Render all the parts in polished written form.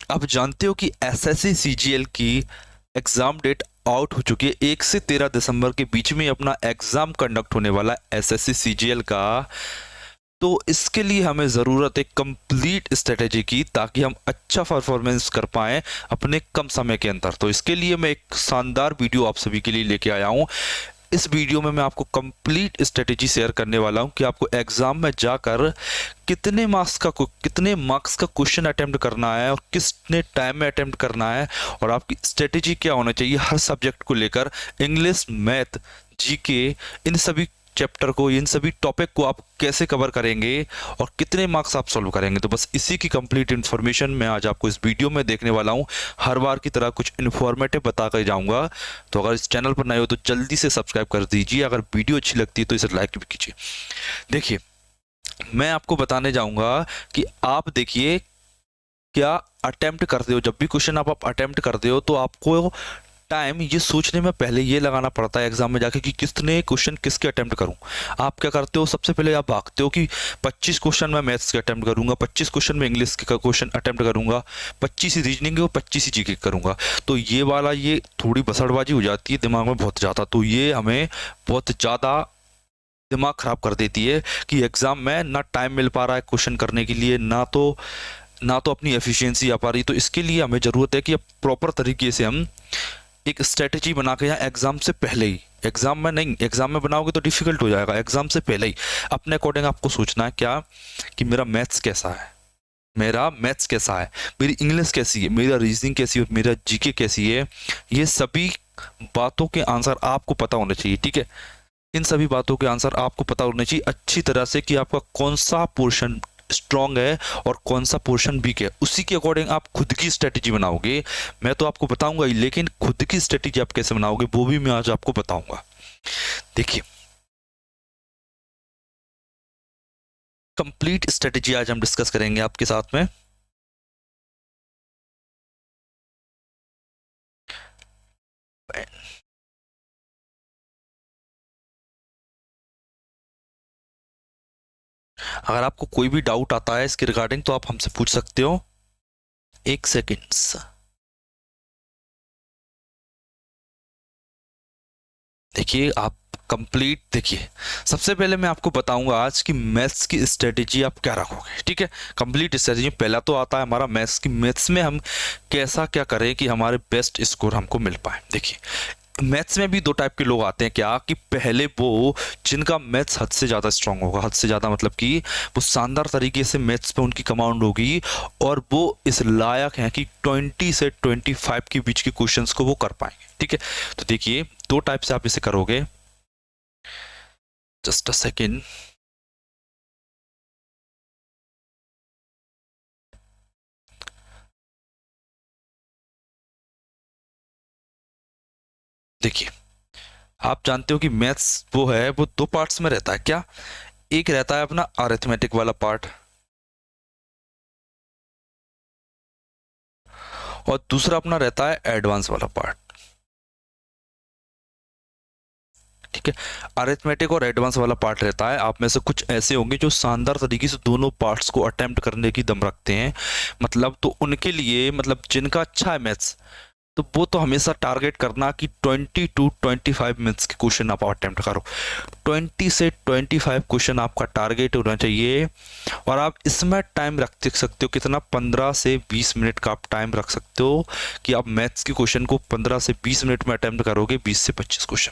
आप जानते हो कि एसएससी सीजीएल की एग्ज़ाम डेट आउट हो चुकी है। 1 से 13 दिसंबर के बीच में अपना एग्ज़ाम कंडक्ट होने वाला है एसएससी सीजीएल का। तो इसके लिए हमें ज़रूरत है कंप्लीट स्ट्रेटेजी की, ताकि हम अच्छा परफॉर्मेंस कर पाएँ अपने कम समय के अंदर। तो इसके लिए मैं एक शानदार वीडियो आप सभी के लिए लेके आया हूँ। इस वीडियो में मैं आपको कंप्लीट स्ट्रेटेजी शेयर करने वाला हूं कि आपको एग्जाम में जाकर कितने मार्क्स का क्वेश्चन अटेम्प्ट करना है और कितने टाइम में अटेम्प्ट करना है, और आपकी स्ट्रेटेजी क्या होना चाहिए हर सब्जेक्ट को लेकर। इंग्लिश, मैथ, जीके, इन सभी चैप्टर को, इन सभी टॉपिक को आप कैसे कवर करेंगे और कितने मार्क्स आप सॉल्व करेंगे। तो बस इसी की कंप्लीट इन्फॉर्मेशन मैं आज आपको इस वीडियो में देखने वाला हूं। हर बार की तरह कुछ इन्फॉर्मेटिव बता कर जाऊंगा। तो अगर इस चैनल पर नए हो तो जल्दी से सब्सक्राइब कर दीजिए। अगर वीडियो अच्छी लगती है तो इसे लाइक भी कीजिए। देखिए, मैं आपको बताने जाऊंगा कि आप देखिए क्या अटेम्प्ट करते हो। जब भी क्वेश्चन आप अटेम्प्ट करते हो तो आपको टाइम ये सोचने में पहले ये लगाना पड़ता है एग्जाम में जाके कि कितने क्वेश्चन किसके अटेम्प्ट करूं। आप क्या करते हो, सबसे पहले आप भागते हो कि 25 क्वेश्चन मैं मैथ्स के अटेम्प्ट करूंगा, 25 क्वेश्चन मैं इंग्लिश के क्वेश्चन अटेम्प्ट करूंगा, 25 ही रीजनिंग के और 25 ही जीके करूंगा। तो ये थोड़ी बसड़बाजी हो जाती है दिमाग में बहुत ज़्यादा। तो ये हमें बहुत ज़्यादा दिमाग खराब कर देती है कि एग्जाम में ना टाइम मिल पा रहा है क्वेश्चन करने के लिए, ना तो अपनी एफिशिएंसी आ पा रही। तो इसके लिए हमें ज़रूरत है कि अब प्रॉपर तरीके से हम एक स्ट्रेटेजी बना के यहाँ एग्जाम से पहले ही, एग्जाम में नहीं, एग्जाम में बनाओगे तो डिफिकल्ट हो जाएगा, एग्जाम से पहले ही अपने अकॉर्डिंग आपको सोचना है क्या कि मेरा मैथ्स कैसा है, मेरी इंग्लिश कैसी है, मेरा रीजनिंग कैसी है, मेरा जीके कैसी है। ये सभी बातों के आंसर आपको पता होने चाहिए। ठीक है, इन सभी बातों के आंसर आपको पता होने चाहिए अच्छी तरह से कि आपका कौन सा पोर्शन स्ट्रांग है और कौन सा पोर्शन वीक है। उसी के अकॉर्डिंग आप खुद की स्ट्रेटेजी बनाओगे। मैं तो आपको बताऊंगा ही, लेकिन खुद की स्ट्रेटेजी आप कैसे बनाओगे वो भी मैं आज आपको बताऊंगा। देखिए, कंप्लीट स्ट्रेटेजी आज हम डिस्कस करेंगे आपके साथ में। अगर आपको कोई भी डाउट आता है इसके रिगार्डिंग तो आप हमसे पूछ सकते हो। एक सेकेंड्स। देखिए, आप कंप्लीट देखिए, सबसे पहले मैं आपको बताऊंगा आज की मैथ्स की स्ट्रेटेजी आप क्या रखोगे। ठीक है, कंप्लीट स्ट्रेटेजी पहला तो आता है हमारा मैथ्स की। मैथ्स में हम कैसा क्या करें कि हमारे बेस्ट स्कोर हमको मिल पाए। देखिए, मैथ्स में भी दो टाइप के लोग आते हैं, क्या कि पहले वो जिनका मैथ्स हद से ज़्यादा स्ट्रांग होगा, हद से ज़्यादा मतलब कि वो शानदार तरीके से मैथ्स पे उनकी कमांड होगी और वो इस लायक हैं कि 20 से 25 के बीच के क्वेश्चंस को वो कर पाएंगे। ठीक है, तो देखिए दो टाइप से आप इसे करोगे। Just a second. देखिए, आप जानते हो कि मैथ्स वो दो पार्ट्स में रहता है। क्या, एक रहता है अपना अरिथमेटिक वाला पार्ट और दूसरा अपना रहता है एडवांस वाला पार्ट। ठीक है, अरिथमेटिक और एडवांस वाला पार्ट रहता है। आप में से कुछ ऐसे होंगे जो शानदार तरीके से दोनों पार्ट्स को अटेम्प्ट करने की दम रखते हैं। मतलब तो उनके लिए, मतलब जिनका अच्छा है मैथ्स, तो वो तो हमेशा टारगेट करना कि 20 टू 25 मिनट्स के क्वेश्चन आप अटेम्प्ट करो। 20 से 25 क्वेश्चन आपका टारगेट होना चाहिए। और आप इसमें टाइम रख सकते हो कितना, 15 से 20 मिनट का आप टाइम रख सकते हो कि आप मैथ्स के क्वेश्चन को 15 से 20 मिनट में अटेम्प्ट करोगे। 20 से 25 क्वेश्चन,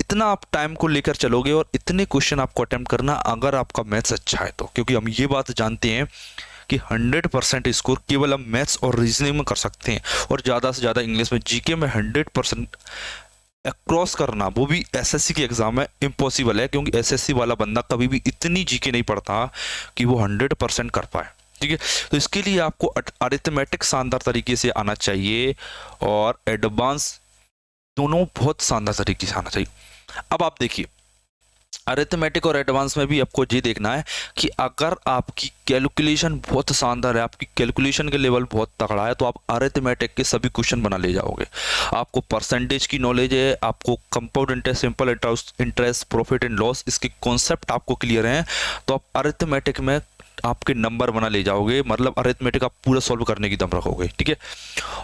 इतना आप टाइम को लेकर चलोगे और इतने क्वेश्चन आपको अटेम्प्ट करना अगर आपका मैथ्स अच्छा है तो। क्योंकि हम ये बात जानते हैं कि 100% स्कोर केवल हम मैथ्स और रीजनिंग में कर सकते हैं, और ज़्यादा से ज़्यादा इंग्लिश में, जीके में 100% क्रॉस करना, वो भी एसएससी की एग्जाम में इम्पॉसिबल है। क्योंकि एसएससी वाला बंदा कभी भी इतनी जीके नहीं पढ़ता कि वो 100% कर पाए। ठीक है, तो इसके लिए आपको अरिथमेटिक शानदार तरीके से आना चाहिए और एडवांस दोनों बहुत शानदार तरीके से आना चाहिए। अब आप देखिए, अरिथमेटिक और एडवांस में भी आपको ये देखना है कि अगर आपकी कैलकुलेशन बहुत शानदार है, आपकी कैलकुलेशन के लेवल बहुत तगड़ा है, तो आप अरिथमेटिक के सभी क्वेश्चन बना ले जाओगे। आपको परसेंटेज की नॉलेज है, आपको compound interest, simple interest, profit and loss, इसके कॉन्सेप्ट आपको क्लियर हैं, तो आप अरिथमेटिक में आपके नंबर बना ले जाओगे, मतलब अरिथमेटिक आप पूरा सॉल्व करने की दम रखोगे, ठीक है।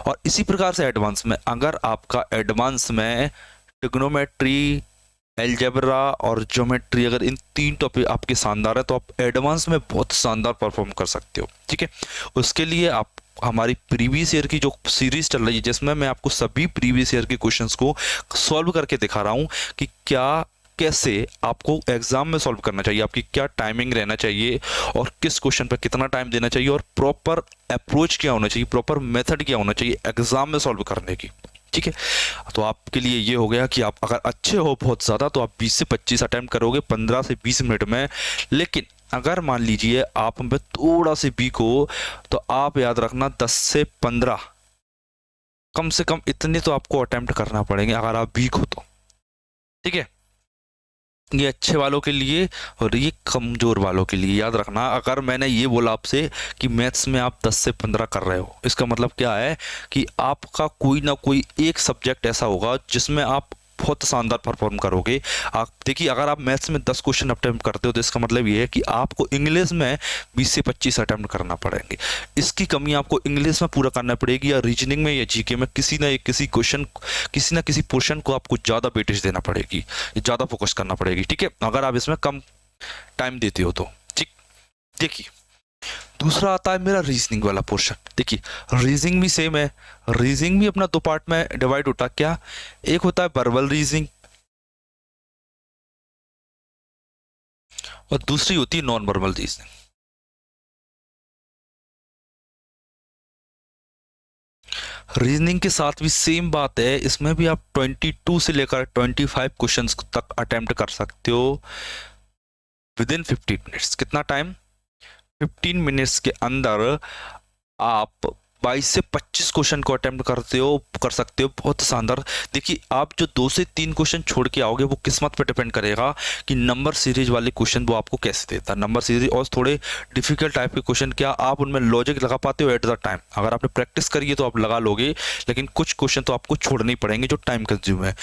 और इसी प्रकार से एडवांस में, अगर आपका एडवांस में ट्रिग्नोमेट्री, एलजेब्रा और ज्योमेट्री, अगर इन 3 टॉपिक आपके शानदार है तो आप एडवांस में बहुत शानदार परफॉर्म कर सकते हो, ठीक है। उसके लिए आप हमारी प्रीवियस ईयर की जो सीरीज चल रही है, जिसमें मैं आपको सभी प्रीवियस ईयर के क्वेश्चंस को सॉल्व करके दिखा रहा हूं कि क्या कैसे आपको एग्जाम में सॉल्व करना चाहिए, आपकी क्या टाइमिंग रहना चाहिए और किस क्वेश्चन पर कितना टाइम देना चाहिए और प्रॉपर अप्रोच क्या होना चाहिए, प्रॉपर मेथड क्या होना चाहिए एग्जाम में सॉल्व करने की, ठीक है। तो आपके लिए ये हो गया कि आप अगर अच्छे हो बहुत ज़्यादा तो आप 20 से 25 अटेम्प्ट करोगे 15 से 20 मिनट में। लेकिन अगर मान लीजिए आप में थोड़ा से वीक हो तो आप याद रखना 10 से 15 कम से कम इतने तो आपको अटेम्प्ट करना पड़ेंगे अगर आप वीक हो तो, ठीक है। ये अच्छे वालों के लिए और ये कमज़ोर वालों के लिए याद रखना। अगर मैंने ये बोला आपसे कि मैथ्स में आप 10 से 15 कर रहे हो, इसका मतलब क्या है कि आपका कोई ना कोई एक सब्जेक्ट ऐसा होगा जिसमें आप बहुत शानदार परफॉर्म करोगे। आप देखिए, अगर आप मैथ्स में 10 क्वेश्चन अटेम्प्ट करते हो तो इसका मतलब ये है कि आपको इंग्लिश में 20 से 25 अटेम्प्ट करना पड़ेंगे। इसकी कमी आपको इंग्लिश में पूरा करना पड़ेगी या रीजनिंग में या जीके में किसी ना किसी पोर्शन को आपको ज़्यादा वेटेज देना पड़ेगी, ज़्यादा फोकस करना पड़ेगी, ठीक है। अगर आप इसमें कम टाइम देते हो तो, ठीक। देखिए, दूसरा आता है मेरा रीजनिंग वाला पोर्शन। देखिए, रीजनिंग भी सेम है, रीजनिंग भी अपना 2 पार्ट में डिवाइड होता है। क्या? एक होता है वर्बल रीजनिंग और दूसरी होती है नॉन वर्बल रीजनिंग। रीजनिंग के साथ भी सेम बात है, इसमें भी आप 22 से लेकर 25 क्वेश्चंस तक अटेम्प्ट कर सकते हो विद इन 15 मिनट्स। कितना टाइम? 15 मिनट्स के अंदर आप 22 से 25 क्वेश्चन को अटेम्प्ट कर सकते हो। बहुत शानदार। देखिए, आप जो 2 से 3 क्वेश्चन छोड़ के आओगे वो किस्मत पे डिपेंड करेगा कि नंबर सीरीज वाले क्वेश्चन वो आपको कैसे देता है। नंबर सीरीज और थोड़े डिफिकल्ट टाइप के क्वेश्चन, क्या आप उनमें लॉजिक लगा पाते हो एट द टाइम? अगर आपने प्रैक्टिस करी है तो आप लगा लोगे, लेकिन कुछ क्वेश्चन तो आपको छोड़ने ही पड़ेंगे जो टाइम कंज्यूम है।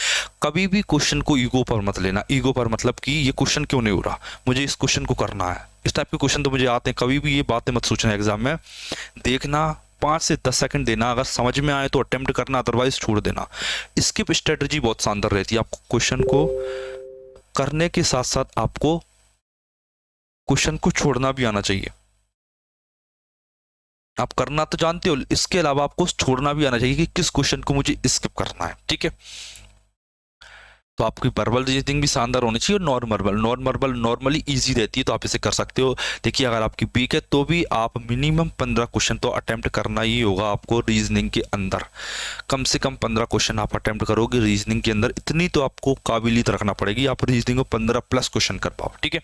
कभी भी क्वेश्चन को ईगो पर मत लेना। ईगो पर मतलब कि ये क्वेश्चन क्यों नहीं हो रहा, मुझे इस क्वेश्चन को करना है, इस टाइप के क्वेश्चन तो मुझे आते हैं। कभी भी ये बातें मत सोचना एग्जाम में। देखना, 5 से 10 सेकंड देना, अगर समझ में आए तो अटेम्प्ट करना, अदरवाइज छोड़ देना। स्किप स्ट्रेटजी बहुत शानदार रहती है। आपको क्वेश्चन को करने के साथ साथ आपको क्वेश्चन को छोड़ना भी आना चाहिए। आप करना तो जानते हो, इसके अलावा आपको छोड़ना भी आना चाहिए कि किस क्वेश्चन को मुझे स्किप करना है, ठीक है। तो आपकी वर्बल रीजनिंग भी शानदार होनी चाहिए। नॉर्मल नॉर्मली इजी रहती है तो आप इसे कर सकते हो। देखिए, अगर आपकी वीक है तो भी आप मिनिमम 15 क्वेश्चन तो अटेम्प्ट करना ही होगा आपको रीजनिंग के अंदर। कम से कम 15 क्वेश्चन आप अटेम्प्ट करोगे रीजनिंग के अंदर, इतनी तो आपको काबिलियत रखना पड़ेगी, आप रीजनिंग को 15+ क्वेश्चन कर पाओ, ठीक है।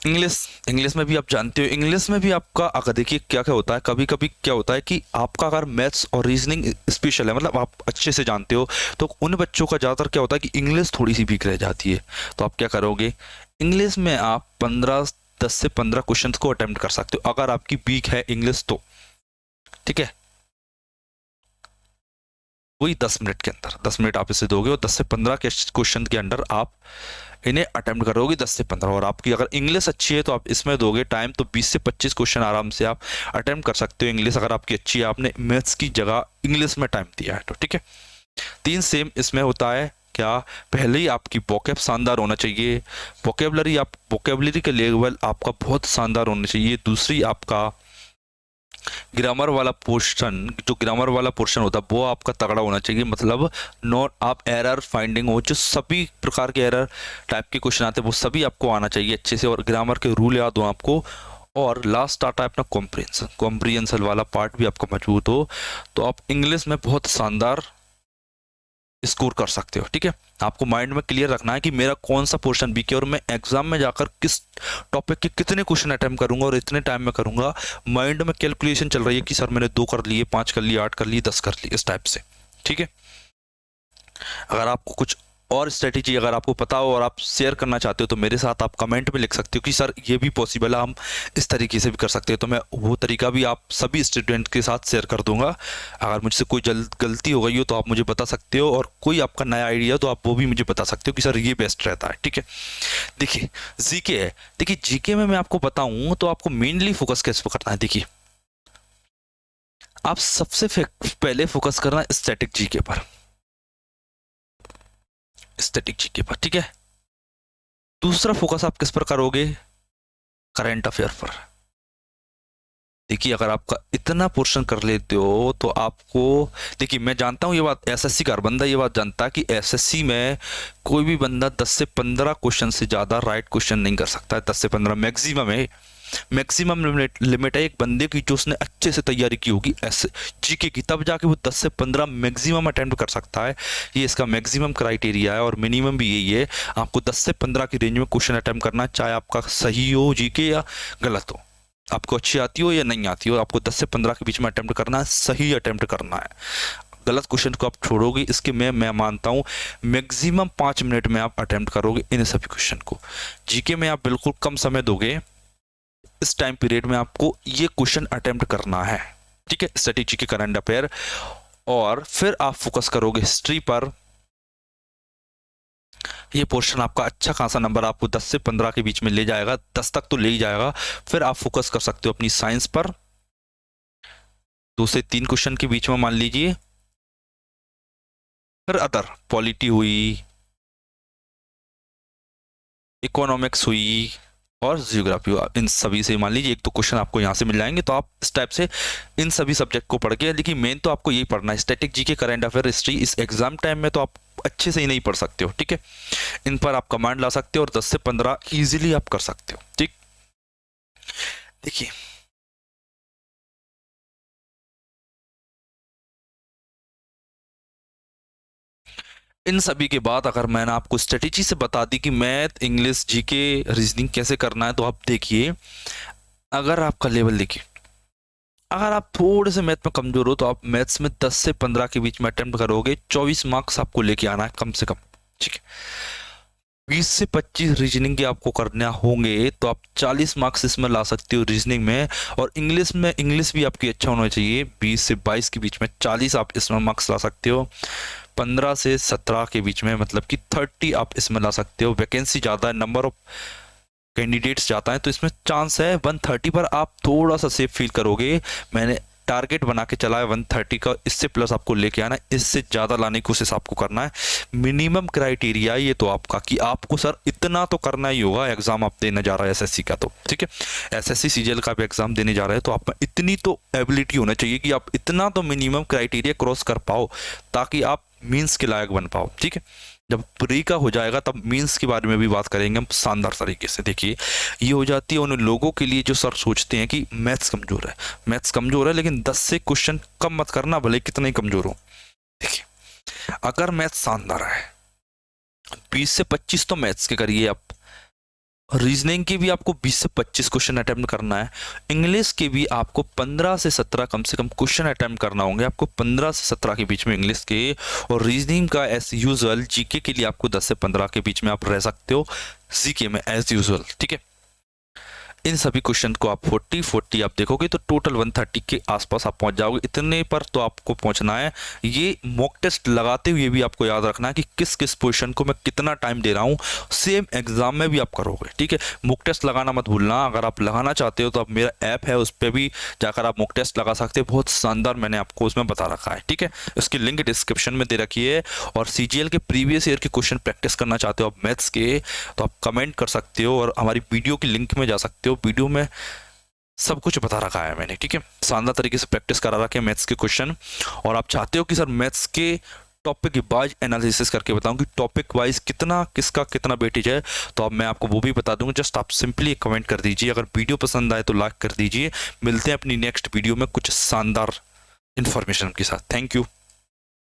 इंग्लिश में भी आप जानते हो, इंग्लिश में भी आपका अगर देखिए क्या क्या होता है, कभी कभी क्या होता है कि आपका अगर मैथ्स और रीजनिंग स्पेशल है, मतलब आप अच्छे से जानते हो, तो उन बच्चों का ज़्यादातर क्या होता है कि इंग्लिश थोड़ी सी वीक रह जाती है। तो आप क्या करोगे, इंग्लिश में आप 10 से 15 क्वेश्चन को अटेम्प्ट कर सकते हो अगर आपकी वीक है इंग्लिश तो, ठीक है। वही 10 मिनट के अंदर, 10 मिनट आप इसे दोगे और 10 से 15 के क्वेश्चन के अंदर आप इन्हें अटेम्प्ट करोगे 10 से 15। और आपकी अगर इंग्लिश अच्छी है तो आप इसमें दोगे टाइम तो 20 से 25 क्वेश्चन आराम से आप अटेम्प्ट कर सकते हो। इंग्लिश अगर आपकी अच्छी है, आपने मैथ्स की जगह इंग्लिश में टाइम दिया है तो, ठीक है। 3 सेम इसमें होता है। क्या? पहले ही आपकी वोकैब शानदार होना चाहिए, वोकेबलरी का लेवल आपका बहुत शानदार होना चाहिए। दूसरी, आपका ग्रामर वाला पोर्शन, जो ग्रामर वाला पोर्शन होता है वो आपका तगड़ा होना चाहिए, मतलब नॉट आप एरर फाइंडिंग हो, जो सभी प्रकार के एरर टाइप के क्वेश्चन आते हैं वो सभी आपको आना चाहिए अच्छे से, और ग्रामर के रूल याद हो आपको। और लास्ट आता है अपना कॉम्प्रिहेंशन वाला पार्ट भी आपका मजबूत हो तो आप इंग्लिश में बहुत शानदार स्कोर कर सकते हो, ठीक है। आपको माइंड में क्लियर रखना है कि मेरा कौन सा पोर्शन वीक है और मैं एग्जाम में जाकर किस टॉपिक के कितने क्वेश्चन अटेम्प्ट करूंगा और इतने टाइम में करूंगा। माइंड में कैलकुलेशन चल रही है कि सर मैंने 2 कर लिए, 5 कर लिए, 8 कर लिए, 10 कर लिए, इस टाइप से, ठीक है। अगर आपको कुछ और स्ट्रेटेजी अगर आपको पता हो और आप शेयर करना चाहते हो तो मेरे साथ आप कमेंट में लिख सकते हो कि सर ये भी पॉसिबल है, हम इस तरीके से भी कर सकते हैं। तो मैं वो तरीका भी आप सभी स्टूडेंट के साथ शेयर कर दूंगा। अगर मुझसे कोई गलती हो गई हो तो आप मुझे बता सकते हो, और कोई आपका नया आइडिया हो तो आप वो भी मुझे बता सकते हो कि सर ये बेस्ट रहता है। ठीक है, देखिए जीके है। देखिए जीके में मैं आपको बताऊं तो आपको मेनली फोकस कैसे करना है। देखिए आप सबसे पहले फोकस करना स्टैटिक जीके पर, स्टैटिक जीके पर। ठीक है, दूसरा फोकस आप किस पर करोगे? करंट अफेयर पर। देखिए अगर आपका इतना पोर्शन कर लेते हो तो आपको, देखिए मैं जानता हूँ ये बात, एसएससी का हर बंदा ये बात जानता है कि एसएससी में कोई भी बंदा 10 से 15 क्वेश्चन से ज़्यादा राइट क्वेश्चन नहीं कर सकता है। 10 से 15 मैक्सिमम है, मैक्सिमम लिमिट है एक बंदे की जो उसने अच्छे से तैयारी की होगी ऐसे जीके की, तब जाके वो 10 से 15 मैक्सिमम अटेम्प्ट कर सकता है। ये इसका मैक्सिमम क्राइटेरिया है, और मिनिमम भी यही है। आपको 10 से 15 की रेंज में क्वेश्चन अटेम्प्ट करना है, चाहे आपका सही हो जीके या गलत हो, आपको अच्छी आती हो या नहीं आती हो, आपको 10 से 15 के बीच में अटेम्प्ट करना है, सही अटेम्प्ट करना है। गलत क्वेश्चन को आप छोड़ोगे, इसके मैं मानता हूँ मैक्सिमम 5 मिनट में आप अटेम्प्ट करोगे इन सभी क्वेश्चन को। जीके में आप बिल्कुल कम समय दोगे, इस टाइम पीरियड में आपको ये क्वेश्चन अटेम्प्ट करना है। ठीक है, स्ट्रेटेजी के करंट अफेयर, और फिर आप फोकस करोगे हिस्ट्री पर। ये पोर्शन आपका अच्छा खासा नंबर आपको 10 से 15 के बीच में ले जाएगा, 10 तक तो ले ही जाएगा। फिर आप फोकस कर सकते हो अपनी साइंस पर, 2 से 3 क्वेश्चन के बीच में मान लीजिए। फिर अदर पॉलिटी हुई, इकोनॉमिक्स हुई और जियोग्राफी, इन सभी से मान लीजिए एक तो क्वेश्चन आपको यहाँ से मिल जाएंगे। तो आप इस टाइप से इन सभी सब्जेक्ट को पढ़ के, लेकिन मेन तो आपको यही पढ़ना है, static GK, current affair, history. इस एग्जाम टाइम में तो आप अच्छे से ही नहीं पढ़ सकते हो। ठीक है, इन पर आप कमांड ला सकते हो और 10 से 15 इजीली आप कर सकते हो। ठीक, देखिए इन सभी के बाद अगर मैंने आपको स्ट्रेटेजी से बता दी कि मैथ, इंग्लिश, जीके, रीजनिंग कैसे करना है, तो आप देखिए अगर आपका लेवल देखिए, अगर आप थोड़े से मैथ में कमजोर हो तो आप मैथ्स में 10 से 15 के बीच में अटेम्प्ट करोगे, 24 मार्क्स आपको लेके आना है कम से कम। ठीक है, 20 से 25 रीजनिंग के आपको करना होंगे, तो आप 40 मार्क्स इसमें ला सकते हो रीजनिंग में। और इंग्लिश में, इंग्लिश भी आपकी अच्छा होना चाहिए, 20 से 22 के बीच में 40 आप इसमें मार्क्स ला सकते हो। 15 से 17 के बीच में मतलब कि 30 आप इसमें ला सकते हो। वैकेंसी ज़्यादा है, नंबर ऑफ कैंडिडेट्स जाता है, तो इसमें चांस है 130 पर आप थोड़ा सा सेफ फील करोगे। मैंने टारगेट बना के चला है 130 का, इससे प्लस आपको लेके आना है, इससे ज़्यादा लाने की कोशिश आपको करना है। मिनिमम क्राइटेरिया ये तो आपका कि आपको सर इतना तो करना ही होगा, एग्जाम आप देने जा रहा है एसएससी का, तो ठीक है एसएससी सीजीएल का भी एग्जाम देने जा रहे हैं, तो आप में इतनी तो एबिलिटी होना चाहिए कि आप इतना तो मिनिमम क्राइटेरिया क्रॉस कर पाओ, ताकि आप मीन्स के लायक बन पाओ। ठीक है, जब प्री का हो जाएगा तब मीन्स के बारे में भी बात करेंगे हम शानदार तरीके से। देखिए ये हो जाती है उन लोगों के लिए जो सर सोचते हैं कि मैथ्स कमजोर है, मैथ्स कमजोर है, लेकिन 10 से क्वेश्चन कम मत करना, भले कितना ही कमजोर हो। देखिए अगर मैथ्स शानदार है, 20 से 25 तो मैथ्स के करिए आप, रीजनिंग के भी आपको 20 से 25 क्वेश्चन अटेम्प्ट करना है, इंग्लिश के भी आपको 15 से 17 कम से कम क्वेश्चन अटेम्प्ट करना होंगे, आपको 15 से 17 के बीच में इंग्लिश के। और रीजनिंग का एज यूजुअल जीके के लिए आपको 10 से 15 के बीच में आप रह सकते हो जीके में एज यूजुअल। ठीक है, इन सभी क्वेश्चन को आप 40 आप देखोगे तो टोटल 130 के आसपास आप पहुंच जाओगे। इतने पर तो आपको पहुंचना है। ये मॉक टेस्ट लगाते हुए भी आपको याद रखना है कि किस किस पोजीशन को मैं कितना टाइम दे रहा हूं, सेम एग्जाम में भी आप करोगे। ठीक है, मॉक टेस्ट लगाना मत भूलना। अगर आप लगाना चाहते हो तो आप मेरा ऐप है उस पर भी जाकर आप मॉक टेस्ट लगा सकते हो, बहुत शानदार मैंने आपको उसमें बता रखा है। ठीक है, उसकी लिंक डिस्क्रिप्शन में दे रखी है। और सीजीएल के प्रीवियस ईयर के क्वेश्चन प्रैक्टिस करना चाहते हो आप मैथ्स के, तो आप कमेंट कर सकते हो और हमारी वीडियो की लिंक में जा सकते हो। वीडियो में सब कुछ बता रखा है मैंने। ठीक है, शानदार तरीके से प्रैक्टिस करा रखे हैं मैथ्स के क्वेश्चन। और आप चाहते हो कि सर मैथ्स के टॉपिक वाइज एनालिसिस करके बताऊं कि टॉपिक वाइज कितना किसका कितना वेटेज है, तो अब मैं आपको वो भी बता दूंगा। जस्ट आप सिंपली कमेंट कर दीजिए। अगर वीडियो पसंद आए तो लाइक कर दीजिए। मिलते हैं अपनी नेक्स्ट वीडियो में कुछ शानदार इन्फॉर्मेशन के साथ। Thank you.